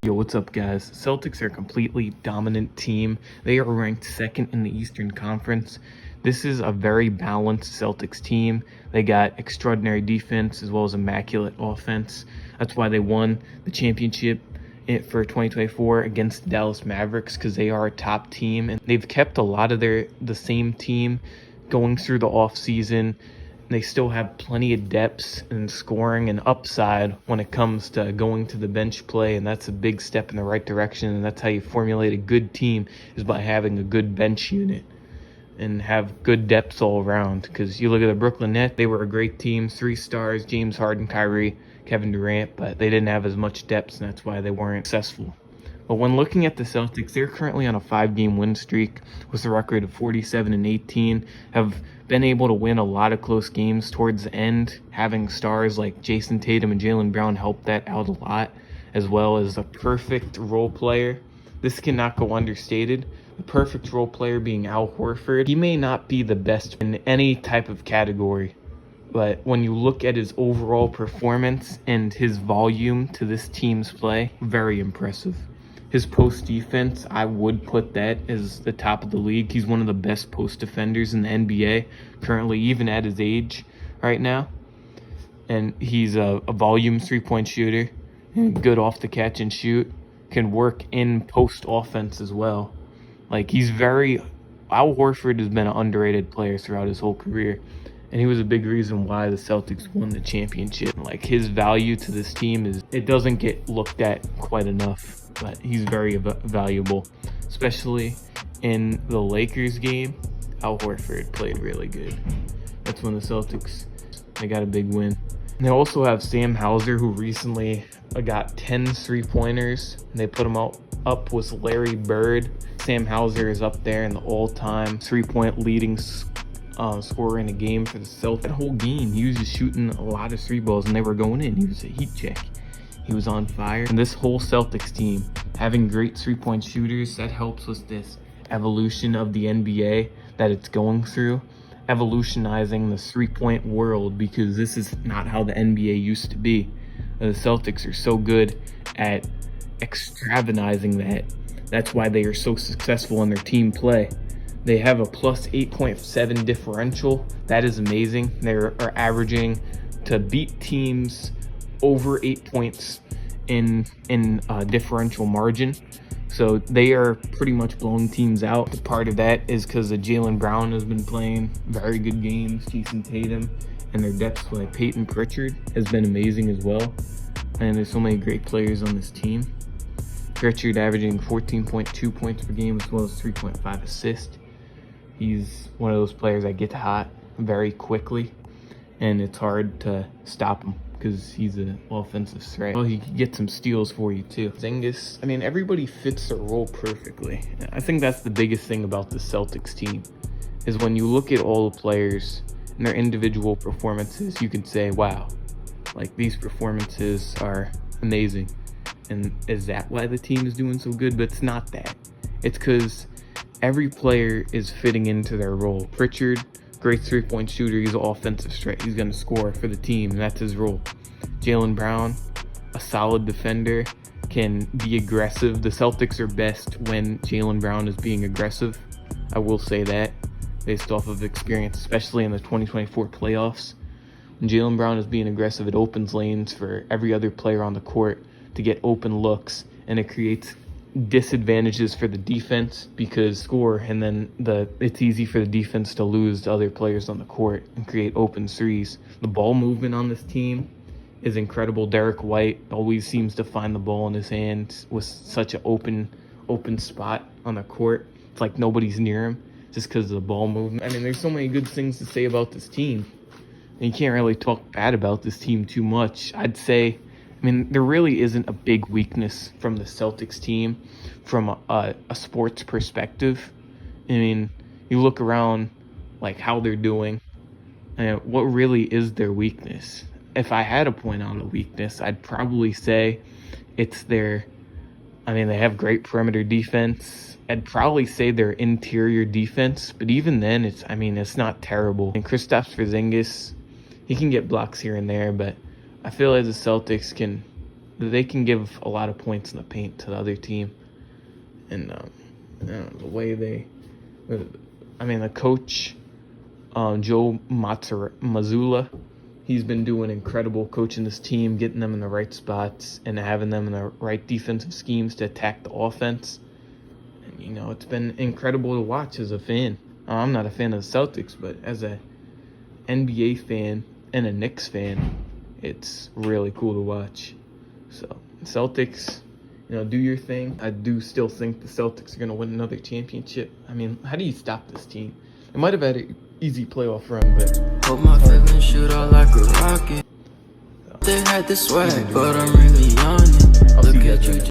Yo, what's up, guys? Celtics are a completely dominant team. They are ranked second in the Eastern Conference. This is a very balanced Celtics team. They got extraordinary defense as well as immaculate offense. That's why they won the championship for 2024 against the Dallas Mavericks, because they are a top team, and they've kept a lot of the same team going through the offseason. They still have plenty of depth and scoring and upside when it comes to going to the bench play, and that's a big step in the right direction. And that's how you formulate a good team, is by having a good bench unit and have good depth all around. Because you look at the Brooklyn Nets, they were a great team, 3 stars, James Harden, Kyrie, Kevin Durant, but they didn't have as much depth, and that's why they weren't successful. But when looking at the Celtics, they're currently on a 5-game win streak with a record of 47-18, have been able to win a lot of close games towards the end, having stars like Jason Tatum and Jaylen Brown help that out a lot, as well as a perfect role player. This cannot go understated. The perfect role player being Al Horford. He may not be the best in any type of category, but when you look at his overall performance and his volume to this team's play, very impressive. His post defense, I would put that as the top of the league. He's one of the best post defenders in the NBA currently, even at his age right now. And he's a volume 3-point shooter, and good off the catch and shoot, can work in post offense as well. Al Horford has been an underrated player throughout his whole career, and he was a big reason why the Celtics won the championship. His value to this team it doesn't get looked at quite enough, but he's very valuable, especially in the Lakers game. Al Horford played really good. That's when the Celtics, they got a big win. And they also have Sam Hauser, who recently got 10 3-pointers. They put him up with Larry Bird. Sam Hauser is up there in the all-time 3-point leading scorer in a game for the Celtics. That whole game, he was just shooting a lot of 3 balls, and they were going in. He was a heat check. He was on fire. And this whole Celtics team, having great 3-point shooters, that helps with this evolution of the NBA that it's going through, evolutionizing the 3-point world, because this is not how the NBA used to be. The Celtics are so good at extravagizing that. That's why they are so successful in their team play. They have a plus 8.7 differential. That is amazing. They are averaging to beat teams over 8 points in differential margin. So they are pretty much blowing teams out. Part of that is because Jaylen Brown has been playing very good games. Jason Tatum, and their depth like Peyton Pritchard has been amazing as well. And there's so many great players on this team. Pritchard averaging 14.2 points per game as well as 3.5 assists. He's one of those players that gets hot very quickly, and it's hard to stop him because he's an offensive threat. Well, he can get some steals for you too. Zingis, everybody fits their role perfectly. I think that's the biggest thing about the Celtics team, is when you look at all the players and their individual performances, you can say, wow, these performances are amazing. And is that why the team is doing so good? But it's not that. It's because every player is fitting into their role. Pritchard, great 3-point shooter. He's an offensive threat. He's going to score for the team, and that's his role. Jaylen Brown, a solid defender, can be aggressive. The Celtics are best when Jaylen Brown is being aggressive. I will say that, based off of experience, especially in the 2024 playoffs. When Jaylen Brown is being aggressive, it opens lanes for every other player on the court to get open looks, and it creates disadvantages for the defense because score, and then it's easy for the defense to lose to other players on the court and create open threes. The ball movement on this team is incredible. Derek White always seems to find the ball in his hands with such an open spot on the court. It's like nobody's near him just because of the ball movement. There's so many good things to say about this team, and you can't really talk bad about this team too much. I'd say, there really isn't a big weakness from the Celtics team from a sports perspective. You look around how they're doing, and what really is their weakness? If I had to point out a weakness, I'd probably say it's they have great perimeter defense. I'd probably say their interior defense, but even then, it's not terrible. And Kristaps Porzingis, he can get blocks here and there, but I feel like the Celtics can, they can give a lot of points in the paint to the other team. And the way the coach, Joe Mazzulla, he's been doing incredible coaching this team, getting them in the right spots and having them in the right defensive schemes to attack the offense. And, it's been incredible to watch as a fan. I'm not a fan of the Celtics, but as a NBA fan and a Knicks fan, it's really cool to watch. So, Celtics, do your thing. I do still think the Celtics are going to win another championship. I mean, how do you stop this team? They might have had an easy playoff run, but... Hope my feelings shoot out like a rocket. They had the swag, but I'm really on it. Look at you.